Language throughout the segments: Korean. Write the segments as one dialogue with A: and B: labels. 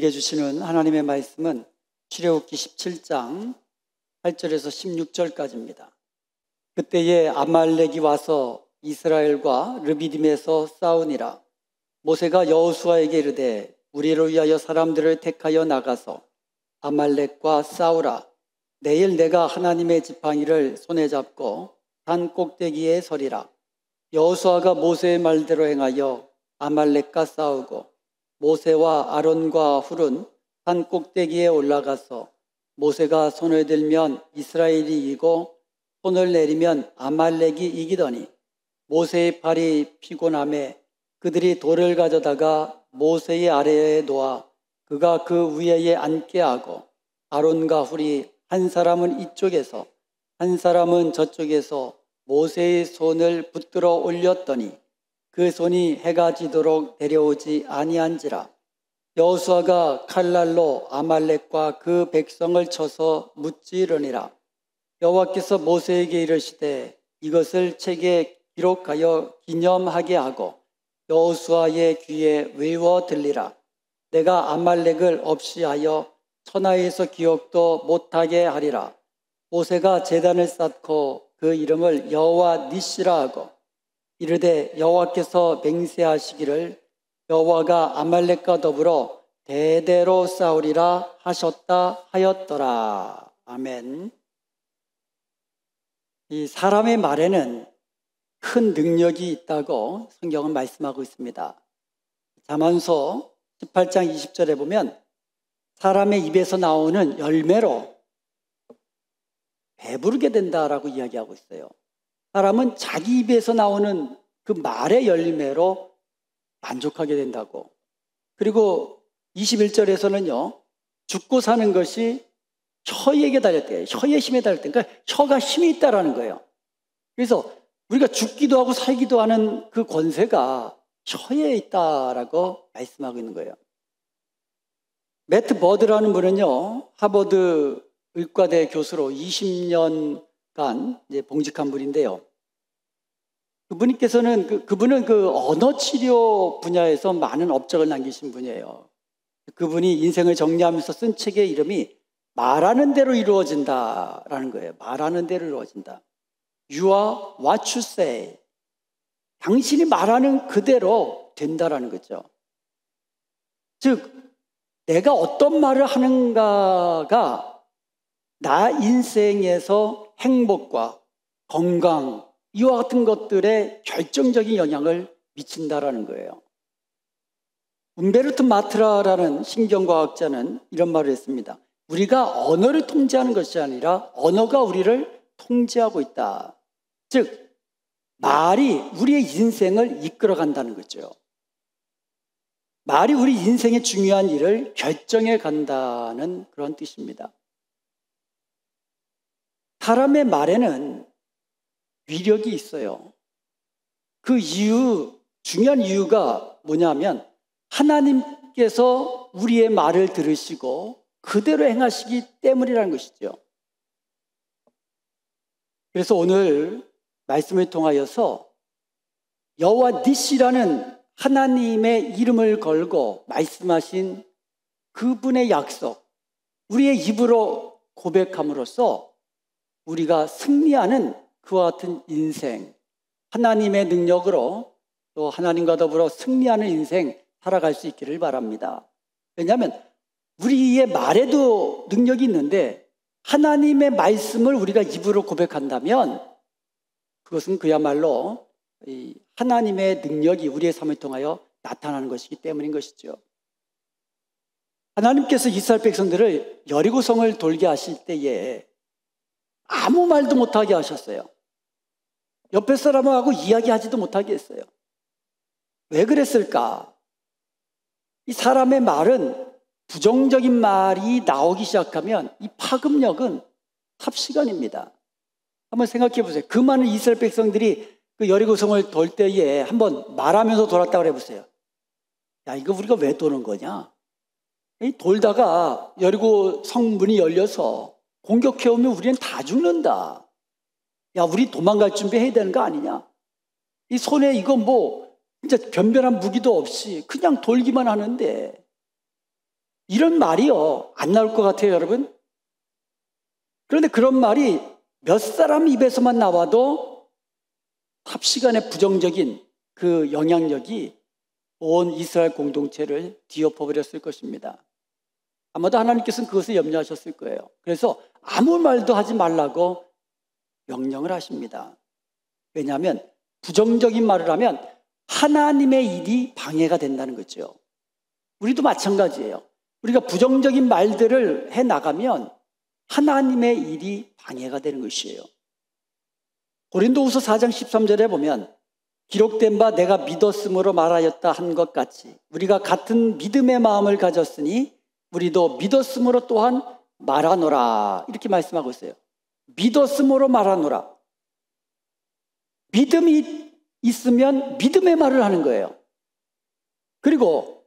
A: 우리에게 주시는 하나님의 말씀은 출애굽기 17장 8절에서 16절까지입니다. 그때에 아말렉이 와서 이스라엘과 르비딤에서 싸우니라. 모세가 여호수아에게 이르되 우리를 위하여 사람들을 택하여 나가서 아말렉과 싸우라. 내일 내가 하나님의 지팡이를 손에 잡고 산 꼭대기에 서리라. 여호수아가 모세의 말대로 행하여 아말렉과 싸우고 모세와 아론과 훌은 산 꼭대기에 올라가서 모세가 손을 들면 이스라엘이 이기고 손을 내리면 아말렉이 이기더니 모세의 팔이 피곤함에 그들이 돌을 가져다가 모세의 아래에 놓아 그가 그 위에 앉게 하고 아론과 훌이 한 사람은 이쪽에서 한 사람은 저쪽에서 모세의 손을 붙들어 올렸더니 그 손이 해가 지도록 내려오지 아니한지라. 여호수아가 칼날로 아말렉과 그 백성을 쳐서 무찌르니라. 여호와께서 모세에게 이르시되 이것을 책에 기록하여 기념하게 하고 여호수아의 귀에 외워 들리라. 내가 아말렉을 없이 하여 천하에서 기억도 못하게 하리라. 모세가 제단을 쌓고 그 이름을 여호와 니시라 하고 이르되 여호와께서 맹세하시기를 여호와가 아말렉과 더불어 대대로 싸우리라 하셨다 하였더라. 아멘. 이 사람의 말에는 큰 능력이 있다고 성경은 말씀하고 있습니다. 잠언서 18장 20절에 보면 사람의 입에서 나오는 열매로 배부르게 된다라고 이야기하고 있어요. 사람은 자기 입에서 나오는 그 말의 열매로 만족하게 된다고. 그리고 21절에서는요, 죽고 사는 것이 혀에게 달렸대요. 혀의 힘에 달렸대요. 그러니까 혀가 힘이 있다라는 거예요. 그래서 우리가 죽기도 하고 살기도 하는 그 권세가 혀에 있다라고 말씀하고 있는 거예요. 매트 버드라는 분은요, 하버드 의과대 교수로 20년간 이제 봉직한 분인데요. 그분은 그 언어 치료 분야에서 많은 업적을 남기신 분이에요. 그분이 인생을 정리하면서 쓴 책의 이름이 말하는 대로 이루어진다라는 거예요. 말하는 대로 이루어진다. You are what you say. 당신이 말하는 그대로 된다라는 거죠. 즉, 내가 어떤 말을 하는가가 나 인생에서 행복과 건강, 이와 같은 것들에 결정적인 영향을 미친다라는 거예요. 움베르토 마트라라는 신경과학자는 이런 말을 했습니다. 우리가 언어를 통제하는 것이 아니라 언어가 우리를 통제하고 있다. 즉, 말이 우리의 인생을 이끌어간다는 거죠. 말이 우리 인생의 중요한 일을 결정해 간다는 그런 뜻입니다. 사람의 말에는 위력이 있어요. 그 중요한 이유가 뭐냐면 하나님께서 우리의 말을 들으시고 그대로 행하시기 때문이라는 것이죠. 그래서 오늘 말씀을 통하여서 여호와 니시라는 하나님의 이름을 걸고 말씀하신 그분의 약속, 우리의 입으로 고백함으로써 우리가 승리하는 그와 같은 인생, 하나님의 능력으로 또 하나님과 더불어 승리하는 인생 살아갈 수 있기를 바랍니다. 왜냐하면 우리의 말에도 능력이 있는데 하나님의 말씀을 우리가 입으로 고백한다면 그것은 그야말로 하나님의 능력이 우리의 삶을 통하여 나타나는 것이기 때문인 것이죠. 하나님께서 이스라엘 백성들을 여리고성을 돌게 하실 때에 아무 말도 못하게 하셨어요. 옆에 사람하고 이야기하지도 못하게 했어요. 왜 그랬을까? 이 사람의 말은 부정적인 말이 나오기 시작하면 이 파급력은 삽시간입니다. 한번 생각해 보세요. 그 많은 이스라엘 백성들이 그 여리고성을 돌 때에 한번 말하면서 돌았다고 해보세요. 야, 이거 우리가 왜 도는 거냐? 돌다가 여리고 성문이 열려서 공격해오면 우리는 다 죽는다. 야, 우리 도망갈 준비해야 되는 거 아니냐? 이 손에 이거 뭐 진짜 변변한 무기도 없이 그냥 돌기만 하는데 이런 말이요, 안 나올 것 같아요, 여러분? 그런데 그런 말이 몇 사람 입에서만 나와도 삽시간에 부정적인 그 영향력이 온 이스라엘 공동체를 뒤엎어버렸을 것입니다. 아마도 하나님께서는 그것을 염려하셨을 거예요. 그래서 아무 말도 하지 말라고 명령을 하십니다. 왜냐하면 부정적인 말을 하면 하나님의 일이 방해가 된다는 거죠. 우리도 마찬가지예요. 우리가 부정적인 말들을 해나가면 하나님의 일이 방해가 되는 것이에요. 고린도후서 4장 13절에 보면 기록된 바 내가 믿었으므로 말하였다 한 것 같이 우리가 같은 믿음의 마음을 가졌으니 우리도 믿었으므로 또한 말하노라 이렇게 말씀하고 있어요. 믿었으므로 말하노라. 믿음이 있으면 믿음의 말을 하는 거예요. 그리고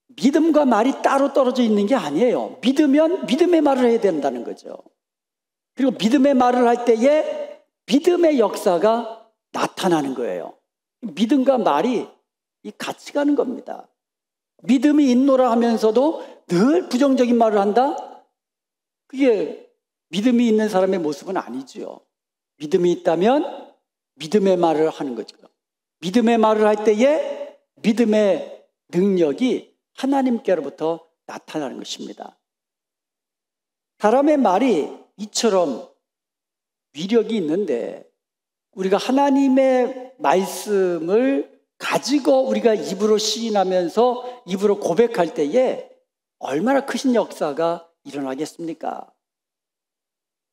A: 믿음과 말이 따로 떨어져 있는 게 아니에요. 믿으면 믿음의 말을 해야 된다는 거죠. 그리고 믿음의 말을 할 때에 믿음의 역사가 나타나는 거예요. 믿음과 말이 같이 가는 겁니다. 믿음이 있노라 하면서도 늘 부정적인 말을 한다? 그게 믿음이 있는 사람의 모습은 아니죠. 믿음이 있다면 믿음의 말을 하는 거죠. 믿음의 말을 할 때에 믿음의 능력이 하나님께로부터 나타나는 것입니다. 사람의 말이 이처럼 위력이 있는데 우리가 하나님의 말씀을 가지고 우리가 입으로 시인하면서 입으로 고백할 때에 얼마나 크신 역사가 일어나겠습니까?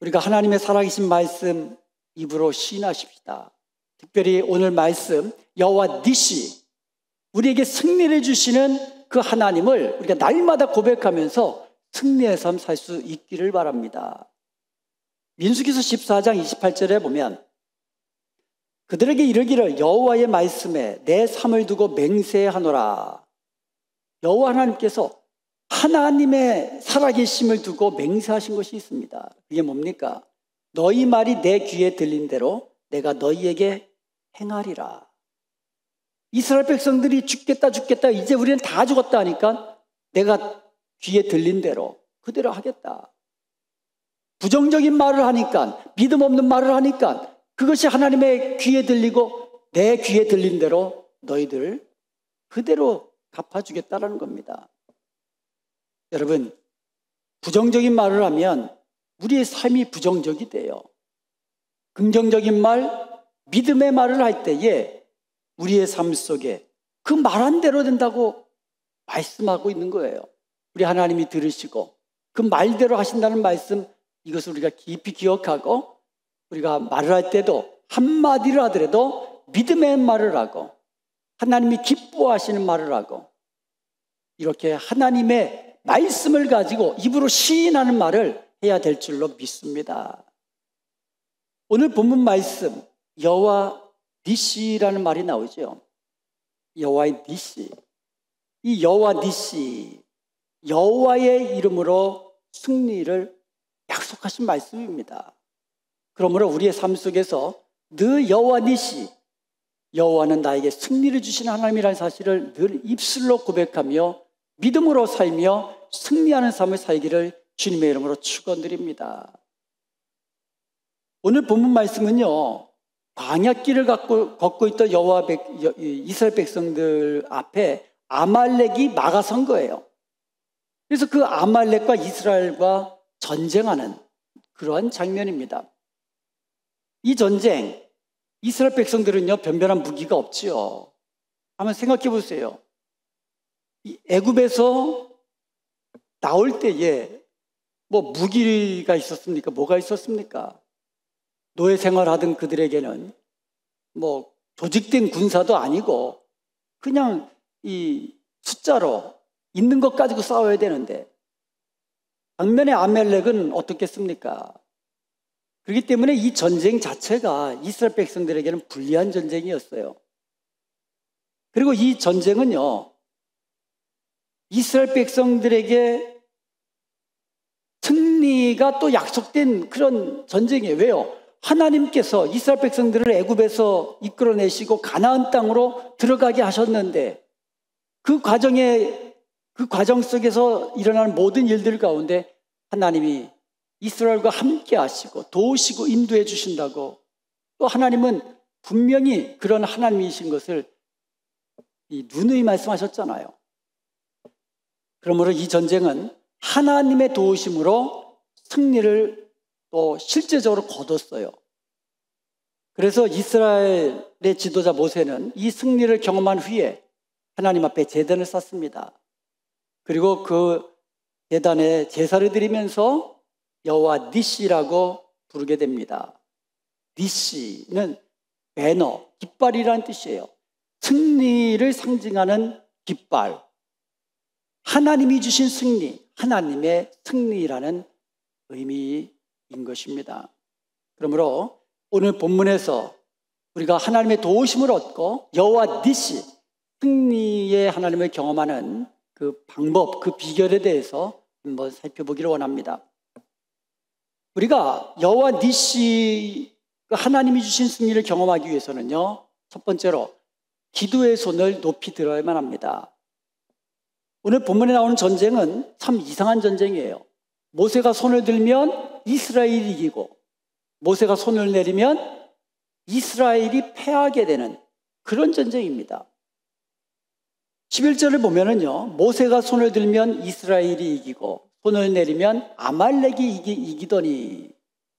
A: 우리가 하나님의 살아계신 말씀 입으로 시인하십시다. 특별히 오늘 말씀 여호와 니시 우리에게 승리를 주시는 그 하나님을 우리가 날마다 고백하면서 승리의 삶 살 수 있기를 바랍니다. 민수기서 14장 28절에 보면 그들에게 이르기를 여호와의 말씀에 내 삶을 두고 맹세하노라. 여호와 하나님께서 하나님의 살아계심을 두고 맹세하신 것이 있습니다. 그게 뭡니까? 너희 말이 내 귀에 들린 대로 내가 너희에게 행하리라. 이스라엘 백성들이 죽겠다 이제 우리는 다 죽었다 하니까 내가 귀에 들린 대로 그대로 하겠다. 부정적인 말을 하니까 믿음 없는 말을 하니까 그것이 하나님의 귀에 들리고 내 귀에 들린 대로 너희들 그대로 갚아주겠다라는 겁니다. 여러분, 부정적인 말을 하면 우리의 삶이 부정적이 돼요. 긍정적인 말, 믿음의 말을 할 때에 우리의 삶 속에 그 말한 대로 된다고 말씀하고 있는 거예요. 우리 하나님이 들으시고 그 말대로 하신다는 말씀, 이것을 우리가 깊이 기억하고 우리가 말을 할 때도 한마디를 하더라도 믿음의 말을 하고 하나님이 기뻐하시는 말을 하고 이렇게 하나님의 말씀을 가지고 입으로 시인하는 말을 해야 될 줄로 믿습니다. 오늘 본문 말씀 여호와 니시라는 말이 나오죠. 여호와의 니시. 이 여호와 니시, 여호와의 이름으로 승리를 약속하신 말씀입니다. 그러므로 우리의 삶 속에서 늘 여호와 니시, 여호와는 나에게 승리를 주시는 하나님이라는 사실을 늘 입술로 고백하며 믿음으로 살며 승리하는 삶을 살기를 주님의 이름으로 축원드립니다. 오늘 본문 말씀은요, 광야길을 걷고 있던 이스라엘 백성들 앞에 아말렉이 막아선 거예요. 그래서 그 아말렉과 이스라엘과 전쟁하는 그러한 장면입니다. 이 전쟁, 이스라엘 백성들은요, 변변한 무기가 없지요. 한번 생각해 보세요. 애굽에서 나올 때에 뭐 무기가 있었습니까? 뭐가 있었습니까? 노예 생활하던 그들에게는 뭐 조직된 군사도 아니고 그냥 이 숫자로 있는 것 가지고 싸워야 되는데 반면에 아말렉은 어떻겠습니까? 그렇기 때문에 이 전쟁 자체가 이스라엘 백성들에게는 불리한 전쟁이었어요. 그리고 이 전쟁은요, 이스라엘 백성들에게 승리가 또 약속된 그런 전쟁이에요. 왜요? 하나님께서 이스라엘 백성들을 애굽에서 이끌어내시고 가나안 땅으로 들어가게 하셨는데 그 과정에 그 과정 속에서 일어나는 모든 일들 가운데 하나님이 이스라엘과 함께 하시고 도우시고 인도해 주신다고, 또 하나님은 분명히 그런 하나님이신 것을 누누이 말씀하셨잖아요. 그러므로 이 전쟁은 하나님의 도우심으로 승리를 또 실제적으로 거뒀어요. 그래서 이스라엘의 지도자 모세는 이 승리를 경험한 후에 하나님 앞에 제단을 쌓습니다. 그리고 그 제단에 제사를 드리면서 여호와 니시라고 부르게 됩니다. 니시는 배너, 깃발이라는 뜻이에요. 승리를 상징하는 깃발. 하나님이 주신 승리, 하나님의 승리라는 의미인 것입니다. 그러므로 오늘 본문에서 우리가 하나님의 도우심을 얻고 여호와 니시, 승리의 하나님을 경험하는 그 방법, 그 비결에 대해서 한번 살펴보기를 원합니다. 우리가 여호와 니시, 하나님이 주신 승리를 경험하기 위해서는요, 첫 번째로 기도의 손을 높이 들어야만 합니다. 오늘 본문에 나오는 전쟁은 참 이상한 전쟁이에요. 모세가 손을 들면 이스라엘이 이기고, 모세가 손을 내리면 이스라엘이 패하게 되는 그런 전쟁입니다. 11절을 보면은요, 모세가 손을 들면 이스라엘이 이기고 손을 내리면 아말렉이 이기더니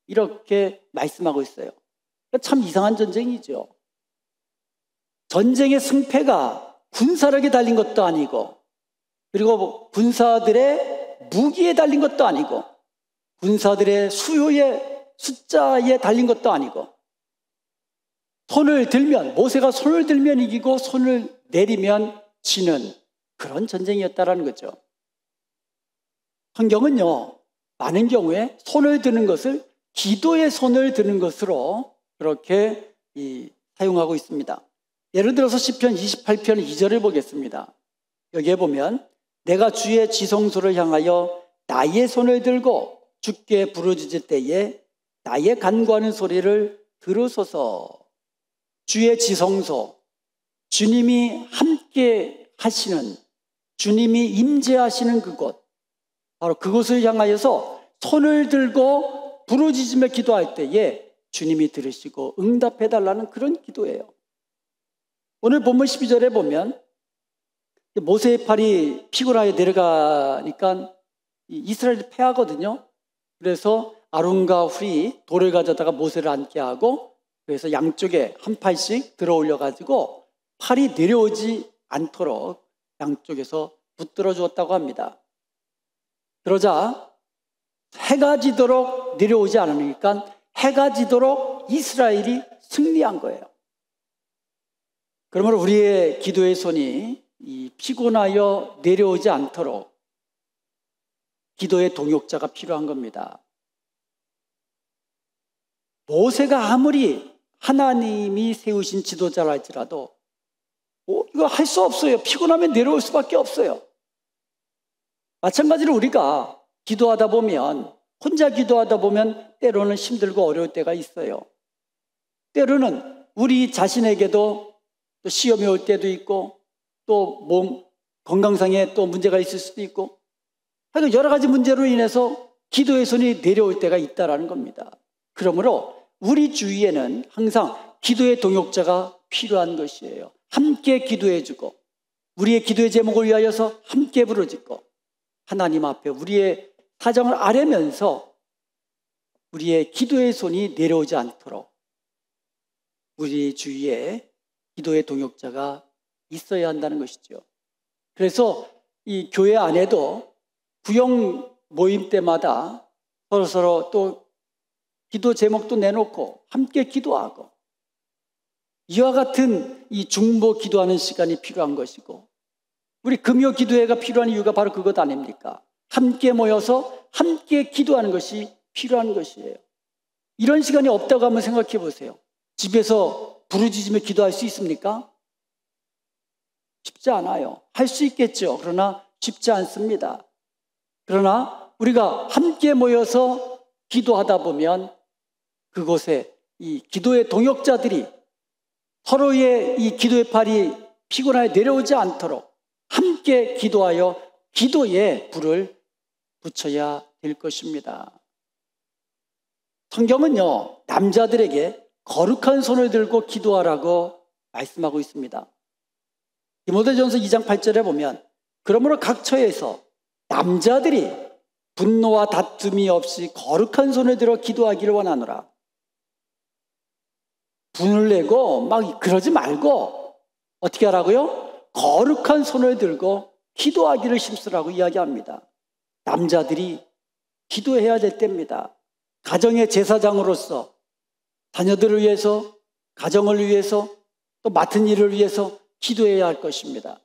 A: 이렇게 말씀하고 있어요. 참 이상한 전쟁이죠. 전쟁의 승패가 군사력에 달린 것도 아니고, 그리고 군사들의 무기에 달린 것도 아니고, 군사들의 수요의 숫자에 달린 것도 아니고, 손을 들면, 모세가 손을 들면 이기고 손을 내리면 지는 그런 전쟁이었다라는 거죠. 성경은요, 많은 경우에 손을 드는 것을 기도의 손을 드는 것으로 그렇게 사용하고 있습니다. 예를 들어서 시편 28편 2절을 보겠습니다. 여기에 보면 내가 주의 지성소를 향하여 나의 손을 들고 주께 부르짖을 때에 나의 간구하는 소리를 들으소서. 주의 지성소, 주님이 함께 하시는, 주님이 임재하시는 그곳, 바로 그곳을 향하여서 손을 들고 부르짖으며 기도할 때에 주님이 들으시고 응답해달라는 그런 기도예요. 오늘 본문 12절에 보면 모세의 팔이 피곤하게 내려가니까 이스라엘이 패하거든요. 그래서 아론과 훌이 돌을 가져다가 모세를 앉게 하고, 그래서 양쪽에 한 팔씩 들어 올려가지고 팔이 내려오지 않도록 양쪽에서 붙들어 주었다고 합니다. 그러자 해가 지도록 내려오지 않으니까 해가 지도록 이스라엘이 승리한 거예요. 그러므로 우리의 기도의 손이 피곤하여 내려오지 않도록 기도의 동역자가 필요한 겁니다. 모세가 아무리 하나님이 세우신 지도자라 할지라도 이거 할 수 없어요. 피곤하면 내려올 수밖에 없어요. 마찬가지로 우리가 기도하다 보면, 혼자 기도하다 보면 때로는 힘들고 어려울 때가 있어요. 때로는 우리 자신에게도 또 시험이 올 때도 있고, 또 몸 건강상에 또 문제가 있을 수도 있고, 하여튼 여러 가지 문제로 인해서 기도의 손이 내려올 때가 있다라는 겁니다. 그러므로 우리 주위에는 항상 기도의 동역자가 필요한 것이에요. 함께 기도해주고, 우리의 기도의 제목을 위하여서 함께 부르짖고, 하나님 앞에 우리의 사정을 아뢰면서 우리의 기도의 손이 내려오지 않도록 우리 주위에 기도의 동역자가 있어야 한다는 것이죠. 그래서 이 교회 안에도 구역 모임 때마다 서로서로 또 기도 제목도 내놓고 함께 기도하고, 이와 같은 이 중보 기도하는 시간이 필요한 것이고, 우리 금요 기도회가 필요한 이유가 바로 그것 아닙니까? 함께 모여서 함께 기도하는 것이 필요한 것이에요. 이런 시간이 없다고 한번 생각해 보세요. 집에서 부르짖으며 기도할 수 있습니까? 쉽지 않아요. 할 수 있겠죠. 그러나 쉽지 않습니다. 그러나 우리가 함께 모여서 기도하다 보면 그곳에 이 기도의 동역자들이 서로의 이 기도의 팔이 피곤하게 내려오지 않도록 함께 기도하여 기도에 불을 붙여야 될 것입니다. 성경은요, 남자들에게 거룩한 손을 들고 기도하라고 말씀하고 있습니다. 디모데전서 2장 8절에 보면 그러므로 각 처에서 남자들이 분노와 다툼이 없이 거룩한 손을 들어 기도하기를 원하노라. 분을 내고 막 그러지 말고 어떻게 하라고요? 거룩한 손을 들고 기도하기를 힘쓰라고 이야기합니다. 남자들이 기도해야 될 때입니다. 가정의 제사장으로서 자녀들을 위해서, 가정을 위해서, 또 맡은 일을 위해서 기도해야 할 것입니다.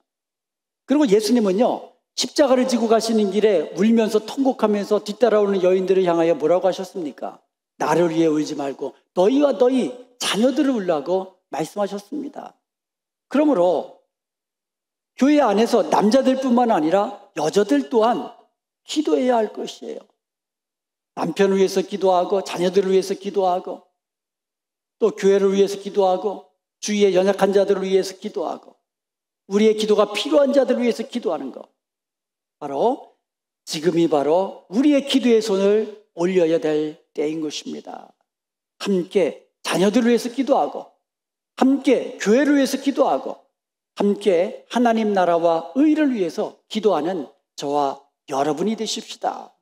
A: 그리고 예수님은요, 십자가를 지고 가시는 길에 울면서 통곡하면서 뒤따라오는 여인들을 향하여 뭐라고 하셨습니까? 나를 위해 울지 말고 너희와 너희 자녀들을 울라고 말씀하셨습니다. 그러므로 교회 안에서 남자들뿐만 아니라 여자들 또한 기도해야 할 것이에요. 남편을 위해서 기도하고 자녀들을 위해서 기도하고 또 교회를 위해서 기도하고 주위의 연약한 자들을 위해서 기도하고 우리의 기도가 필요한 자들을 위해서 기도하는 것. 바로 지금이 바로 우리의 기도의 손을 올려야 될 때인 것입니다. 함께 자녀들을 위해서 기도하고 함께 교회를 위해서 기도하고 함께 하나님 나라와 의를 위해서 기도하는 저와 여러분이 되십시다.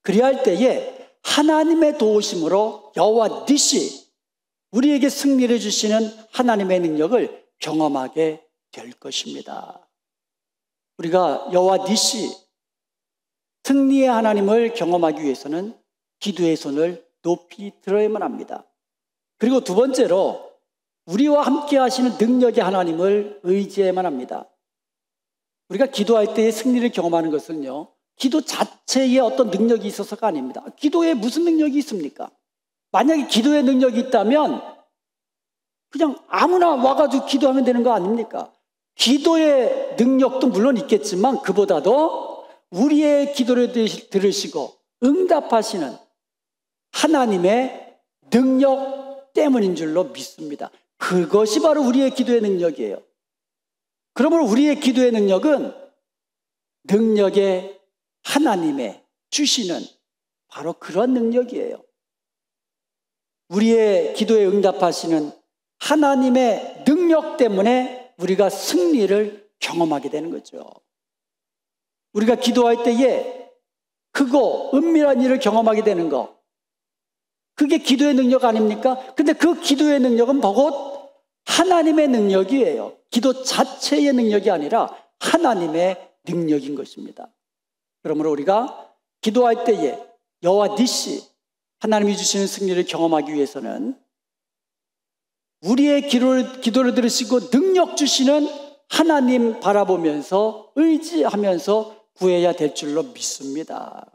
A: 그리야 할 때에 하나님의 도우심으로 여호와 니시 우리에게 승리를 주시는 하나님의 능력을 경험하게 될 것입니다. 우리가 여호와 니시 승리의 하나님을 경험하기 위해서는 기도의 손을 높이 들어야만 합니다. 그리고 두 번째로 우리와 함께 하시는 능력의 하나님을 의지해야만 합니다. 우리가 기도할 때의 승리를 경험하는 것은요, 기도 자체에 어떤 능력이 있어서가 아닙니다. 기도에 무슨 능력이 있습니까? 만약에 기도의 능력이 있다면 그냥 아무나 와가지고 기도하면 되는 거 아닙니까? 기도의 능력도 물론 있겠지만 그보다도 우리의 기도를 들으시고 응답하시는 하나님의 능력 때문인 줄로 믿습니다. 그것이 바로 우리의 기도의 능력이에요. 그러므로 우리의 기도의 능력은 능력의 하나님의 주시는 바로 그런 능력이에요. 우리의 기도에 응답하시는 하나님의 능력 때문에 우리가 승리를 경험하게 되는 거죠. 우리가 기도할 때에 크고 은밀한 일을 경험하게 되는 거, 그게 기도의 능력 아닙니까? 근데 그 기도의 능력은 곧 하나님의 능력이에요. 기도 자체의 능력이 아니라 하나님의 능력인 것입니다. 그러므로 우리가 기도할 때에 여호와 니시 하나님이 주시는 승리를 경험하기 위해서는 우리의 기도를 들으시고 능력 주시는 하나님 바라보면서 의지하면서 구해야 될 줄로 믿습니다.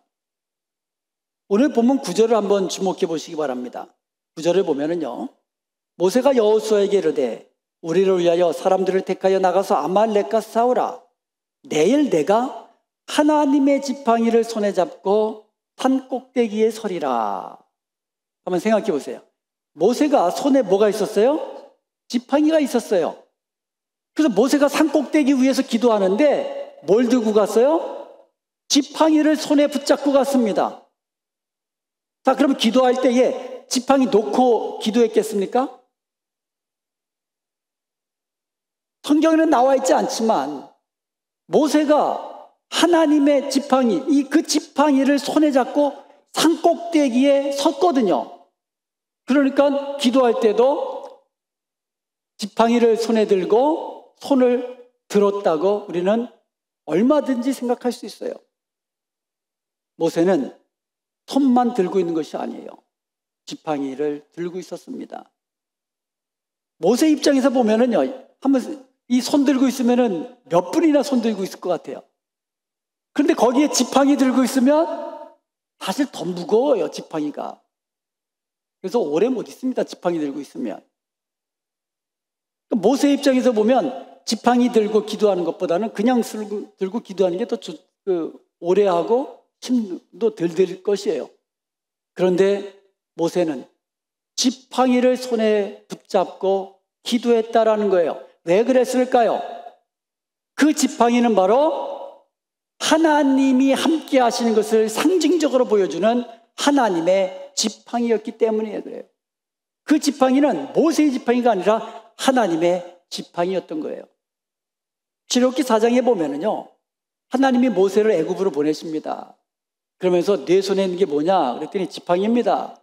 A: 오늘 본문 9절을 한번 주목해 보시기 바랍니다. 9절을 보면은요, 모세가 여호수아에게 이르되 우리를 위하여 사람들을 택하여 나가서 아말렉과 싸우라. 내일 내가 하나님의 지팡이를 손에 잡고 산 꼭대기에 서리라. 한번 생각해 보세요. 모세가 손에 뭐가 있었어요? 지팡이가 있었어요. 그래서 모세가 산 꼭대기 위에서 기도하는데 뭘 들고 갔어요? 지팡이를 손에 붙잡고 갔습니다. 자, 그럼 기도할 때에 지팡이 놓고 기도했겠습니까? 성경에는 나와 있지 않지만 모세가 하나님의 지팡이, 그 지팡이를 손에 잡고 산 꼭대기에 섰거든요. 그러니까 기도할 때도 지팡이를 손에 들고 손을 들었다고 우리는 얼마든지 생각할 수 있어요. 모세는 손만 들고 있는 것이 아니에요. 지팡이를 들고 있었습니다. 모세 입장에서 보면은요, 한번 이 손 들고 있으면은 몇 분이나 손 들고 있을 것 같아요. 그런데 거기에 지팡이 들고 있으면 사실 더 무거워요, 지팡이가. 그래서 오래 못 있습니다, 지팡이 들고 있으면. 모세 입장에서 보면 지팡이 들고 기도하는 것보다는 그냥 들고 기도하는 게 더 오래 하고 힘도 덜 들 것이에요. 그런데 모세는 지팡이를 손에 붙잡고 기도했다라는 거예요. 왜 그랬을까요? 그 지팡이는 바로 하나님이 함께 하시는 것을 상징적으로 보여주는 하나님의 지팡이였기 때문에 그래요. 그 지팡이는 모세의 지팡이가 아니라 하나님의 지팡이였던 거예요. 출애굽기 4장에 보면은요, 하나님이 모세를 애굽으로 보내십니다. 그러면서 내 손에 있는 게 뭐냐? 그랬더니 지팡이입니다.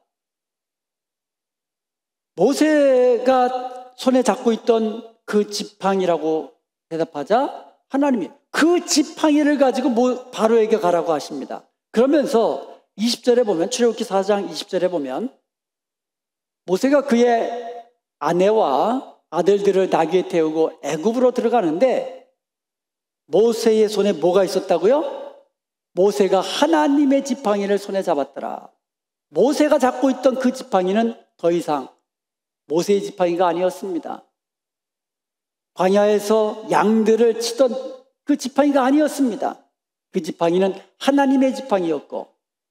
A: 모세가 손에 잡고 있던 그 지팡이라고 대답하자 하나님이 그 지팡이를 가지고 바로에게 가라고 하십니다. 그러면서 20절에 보면, 출애굽기 4장 20절에 보면 모세가 그의 아내와 아들들을 나귀에 태우고 애굽으로 들어가는데 모세의 손에 뭐가 있었다고요? 모세가 하나님의 지팡이를 손에 잡았더라. 모세가 잡고 있던 그 지팡이는 더 이상 모세의 지팡이가 아니었습니다. 광야에서 양들을 치던 그 지팡이가 아니었습니다. 그 지팡이는 하나님의 지팡이였고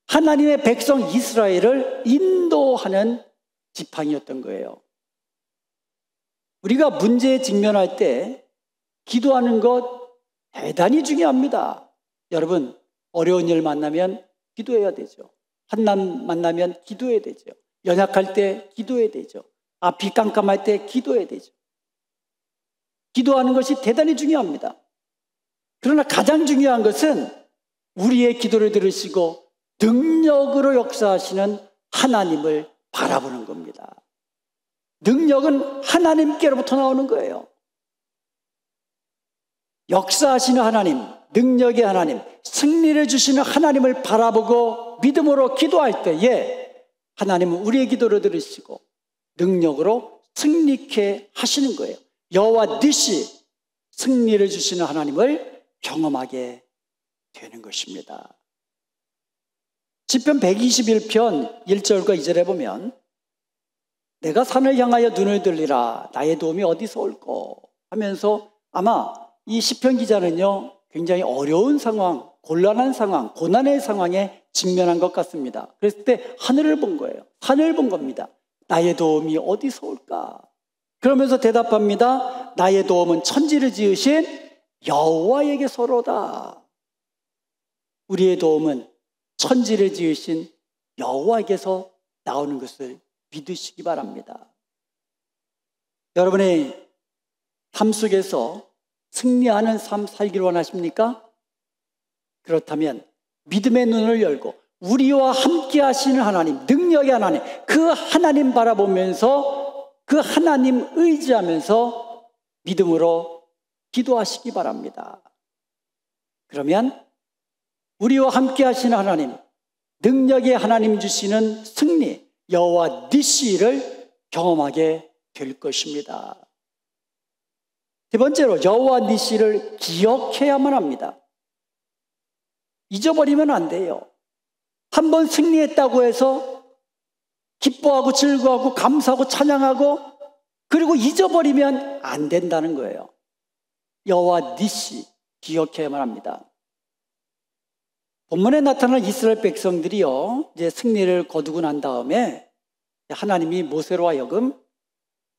A: 하나님의 백성 이스라엘을 인도하는 지팡이였던 거예요. 우리가 문제에 직면할 때 기도하는 것 대단히 중요합니다. 여러분, 어려운 일 만나면 기도해야 되죠. 환난 만나면 기도해야 되죠. 연약할 때 기도해야 되죠. 앞이 깜깜할 때 기도해야 되죠. 기도하는 것이 대단히 중요합니다. 그러나 가장 중요한 것은 우리의 기도를 들으시고 능력으로 역사하시는 하나님을 바라보는 겁니다. 능력은 하나님께로부터 나오는 거예요. 역사하시는 하나님, 능력의 하나님, 승리를 주시는 하나님을 바라보고 믿음으로 기도할 때에 하나님은 우리의 기도를 들으시고 능력으로 승리케 하시는 거예요. 여호와 니시, 승리를 주시는 하나님을 경험하게 되는 것입니다. 시편 121편 1절과 2절에 보면 내가 산을 향하여 눈을 들리라 나의 도움이 어디서 올꼬 하면서 아마 이 시편 기자는요 굉장히 어려운 상황, 곤란한 상황, 고난의 상황에 직면한 것 같습니다. 그랬을 때 하늘을 본 거예요. 산을 본 겁니다. 나의 도움이 어디서 올까? 그러면서 대답합니다. 나의 도움은 천지를 지으신 여호와에게서로다. 우리의 도움은 천지를 지으신 여호와에게서 나오는 것을 믿으시기 바랍니다. 여러분의 삶 속에서 승리하는 삶 살기를 원하십니까? 그렇다면 믿음의 눈을 열고 우리와 함께 하시는 하나님, 능력의 하나님, 그 하나님 바라보면서 그 하나님 의지하면서 믿음으로 기도하시기 바랍니다. 그러면 우리와 함께 하시는 하나님, 능력의 하나님 주시는 승리, 여호와 니시를 경험하게 될 것입니다. 세 번째로 여호와 니시를 기억해야만 합니다. 잊어버리면 안 돼요. 한번 승리했다고 해서 기뻐하고 즐거워하고 감사하고 찬양하고 그리고 잊어버리면 안 된다는 거예요. 여호와 니시 기억해야만 합니다. 본문에 나타난 이스라엘 백성들이요 이제 승리를 거두고 난 다음에 하나님이 모세로 하여금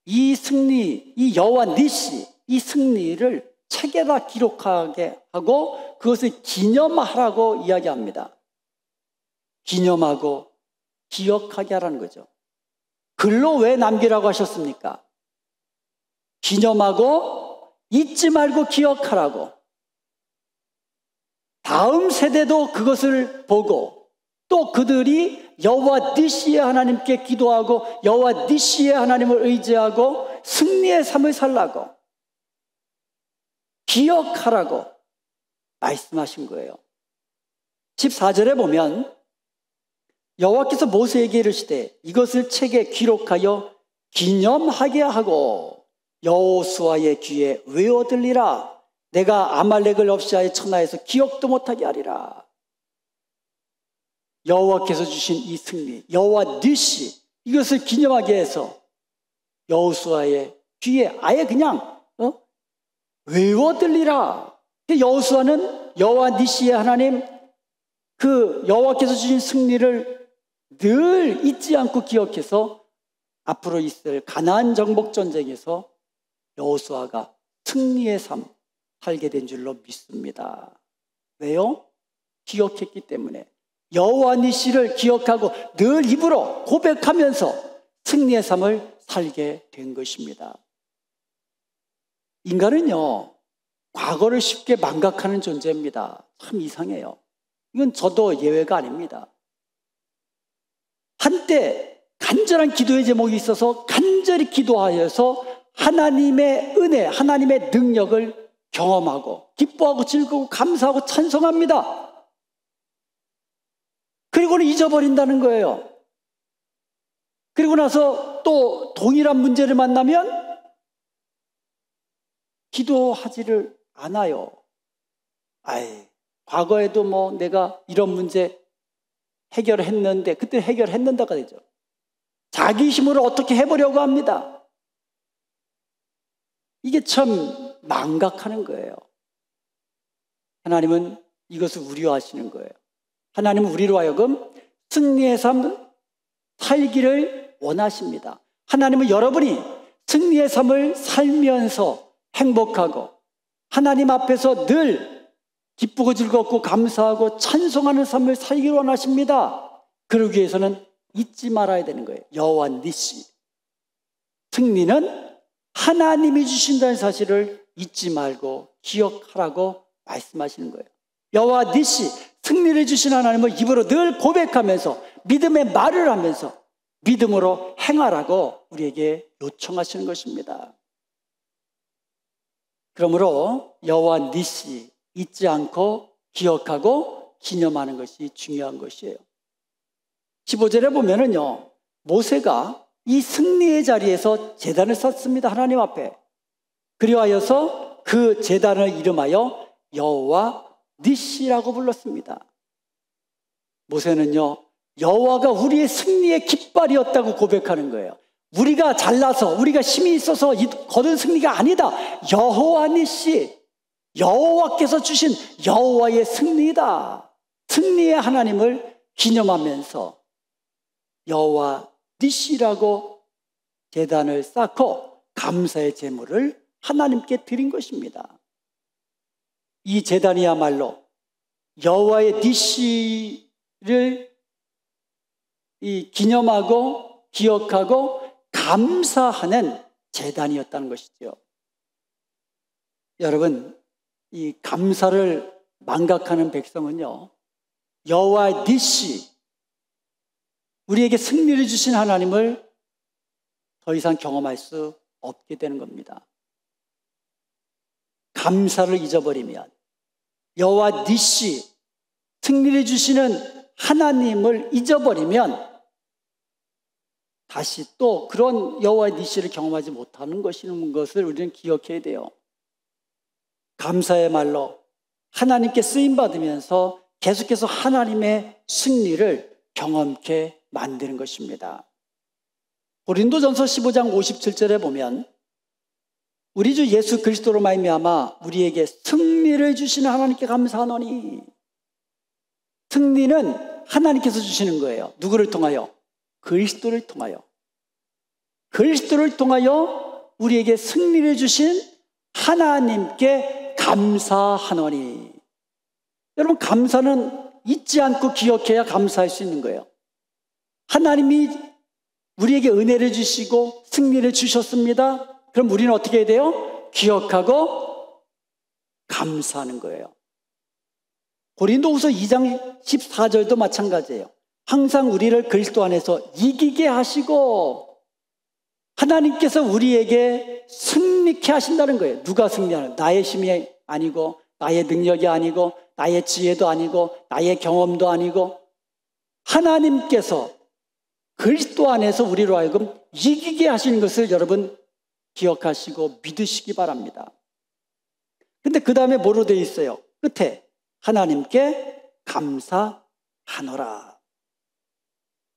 A: 이 승리, 이 여호와 니시, 이 승리를 책에다 기록하게 하고 그것을 기념하라고 이야기합니다. 기념하고 기억하게 하라는 거죠. 글로 왜 남기라고 하셨습니까? 기념하고 잊지 말고 기억하라고. 다음 세대도 그것을 보고 또 그들이 여호와 니시의 하나님께 기도하고 여호와 니시의 하나님을 의지하고 승리의 삶을 살라고 기억하라고 말씀하신 거예요. 14절에 보면 여호와께서 모세에게 이르시되 이것을 책에 기록하여 기념하게 하고 여호수아의 귀에 외워 들리라. 내가 아말렉을 없이하여 천하에서 기억도 못하게 하리라. 여호와께서 주신 이 승리, 여호와 니시, 이것을 기념하게 해서 여호수아의 귀에 아예 그냥 외워 들리라. 여호수아는 여호와 니시의 하나님, 그 여호와께서 주신 승리를 늘 잊지 않고 기억해서 앞으로 있을 가나안 정복 전쟁에서 여호수아가 승리의 삶 살게 된 줄로 믿습니다. 왜요? 기억했기 때문에. 여호와 니시를 기억하고 늘 입으로 고백하면서 승리의 삶을 살게 된 것입니다. 인간은요, 과거를 쉽게 망각하는 존재입니다. 참 이상해요. 이건 저도 예외가 아닙니다. 한때 간절한 기도의 제목이 있어서 간절히 기도하여서 하나님의 은혜, 하나님의 능력을 경험하고 기뻐하고 즐거우고 감사하고 찬송합니다. 그리고는 잊어버린다는 거예요. 그리고 나서 또 동일한 문제를 만나면 기도하지를 않아요. 과거에도 뭐 내가 이런 문제 해결했는데 그때 해결했는다가 되죠. 자기 힘으로 어떻게 해보려고 합니다. 이게 참 망각하는 거예요. 하나님은 이것을 우려하시는 거예요. 하나님은 우리로 하여금 승리의 삶 살기를 원하십니다. 하나님은 여러분이 승리의 삶을 살면서 행복하고 하나님 앞에서 늘 기쁘고 즐겁고 감사하고 찬송하는 삶을 살기를 원하십니다. 그러기 위해서는 잊지 말아야 되는 거예요. 여호와 니시. 승리는 하나님이 주신다는 사실을 잊지 말고 기억하라고 말씀하시는 거예요. 여호와 니시, 승리를 주신 하나님을 입으로 늘 고백하면서 믿음의 말을 하면서 믿음으로 행하라고 우리에게 요청하시는 것입니다. 그러므로 여호와 니시 잊지 않고 기억하고 기념하는 것이 중요한 것이에요. 15절에 보면은요, 모세가 이 승리의 자리에서 제단을 쌓습니다. 하나님 앞에. 그리하여서 그 제단을 이름하여 여호와 니시라고 불렀습니다. 모세는요, 여호와가 우리의 승리의 깃발이었다고 고백하는 거예요. 우리가 잘나서 우리가 힘이 있어서 거둔 승리가 아니다. 여호와 니시, 여호와께서 주신 여호와의 승리다. 승리의 하나님을 기념하면서 여호와 니시라고 제단을 쌓고 감사의 제물을 하나님께 드린 것입니다. 이 제단이야말로 여호와의 니시를 기념하고 기억하고 감사하는 제단이었다는 것이죠. 여러분, 이 감사를 망각하는 백성은요, 여호와 니시, 우리에게 승리를 주신 하나님을 더 이상 경험할 수 없게 되는 겁니다. 감사를 잊어버리면, 여호와 니시, 승리를 주시는 하나님을 잊어버리면 다시 또 그런 여호와 니시를 경험하지 못하는 것을 우리는 기억해야 돼요. 감사의 말로 하나님께 쓰임받으면서 계속해서 하나님의 승리를 경험케 만드는 것입니다. 고린도전서 15장 57절에 보면 우리 주 예수 그리스도로 말미암아 우리에게 승리를 주시는 하나님께 감사하노니. 승리는 하나님께서 주시는 거예요. 누구를 통하여? 그리스도를 통하여. 그리스도를 통하여 우리에게 승리를 주신 하나님께 감사하노니. 여러분, 감사는 잊지 않고 기억해야 감사할 수 있는 거예요. 하나님이 우리에게 은혜를 주시고 승리를 주셨습니다. 그럼 우리는 어떻게 해야 돼요? 기억하고 감사하는 거예요. 고린도후서 2장 14절도 마찬가지예요. 항상 우리를 그리스도 안에서 이기게 하시고 하나님께서 우리에게 승리케 하신다는 거예요. 누가 승리하는? 나의 힘이 아니고 나의 능력이 아니고 나의 지혜도 아니고 나의 경험도 아니고 하나님께서 그리스도 안에서 우리로 하여금 이기게 하시는 것을 여러분 기억하시고 믿으시기 바랍니다. 근데 그 다음에 뭐로 되어 있어요? 끝에 하나님께 감사하노라.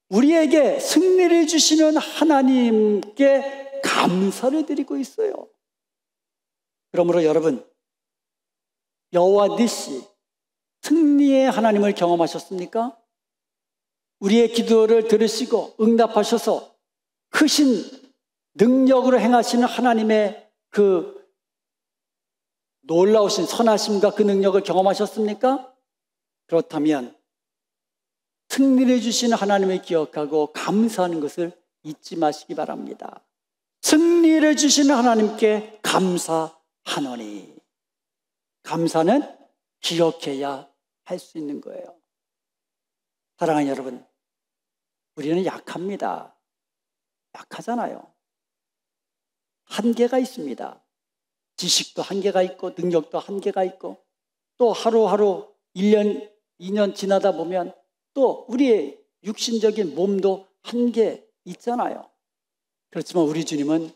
A: 우리에게 승리를 주시는 하나님께 감사를 드리고 있어요. 그러므로 여러분, 여호와 니시, 승리의 하나님을 경험하셨습니까? 우리의 기도를 들으시고 응답하셔서 크신 능력으로 행하시는 하나님의 그 놀라우신 선하심과 그 능력을 경험하셨습니까? 그렇다면 승리를 주시는 하나님을 기억하고 감사하는 것을 잊지 마시기 바랍니다. 승리를 주시는 하나님께 감사하노니. 감사는 기억해야 할 수 있는 거예요. 사랑하는 여러분, 우리는 약합니다. 약하잖아요. 한계가 있습니다. 지식도 한계가 있고 능력도 한계가 있고 또 하루하루 1년, 2년 지나다 보면 또 우리의 육신적인 몸도 한계 있잖아요. 그렇지만 우리 주님은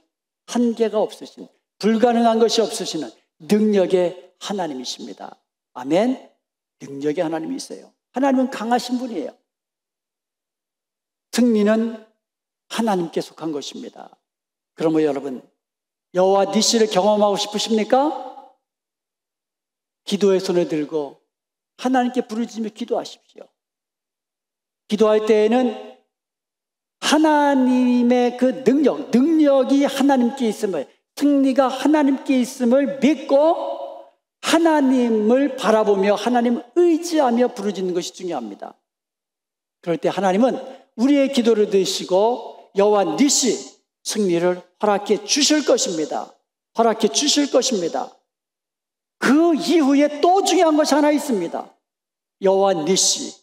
A: 한계가 없으신, 불가능한 것이 없으시는 능력의 하나님이십니다. 아멘. 능력의 하나님이세요. 하나님은 강하신 분이에요. 승리는 하나님께 속한 것입니다. 그러면 여러분, 여호와 니시를 경험하고 싶으십니까? 기도의 손을 들고 하나님께 부르짖으며 기도하십시오. 기도할 때에는 하나님의 그 능력이 하나님께 있음을, 승리가 하나님께 있음을 믿고 하나님을 바라보며 하나님을 의지하며 부르짖는 것이 중요합니다. 그럴 때 하나님은 우리의 기도를 들으시고 여호와 니시 승리를 허락해 주실 것입니다. 허락해 주실 것입니다. 그 이후에 또 중요한 것이 하나 있습니다. 여호와 니시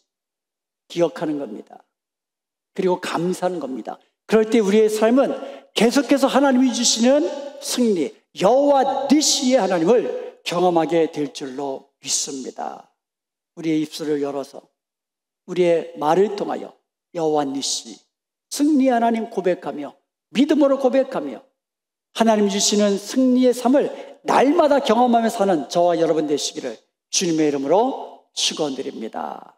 A: 기억하는 겁니다. 그리고 감사하는 겁니다. 그럴 때 우리의 삶은 계속해서 하나님이 주시는 승리, 여호와 니시의 하나님을 경험하게 될 줄로 믿습니다. 우리의 입술을 열어서 우리의 말을 통하여 여호와 니시, 승리 하나님 고백하며 믿음으로 고백하며 하나님 주시는 승리의 삶을 날마다 경험하며 사는 저와 여러분 되시기를 주님의 이름으로 축원드립니다.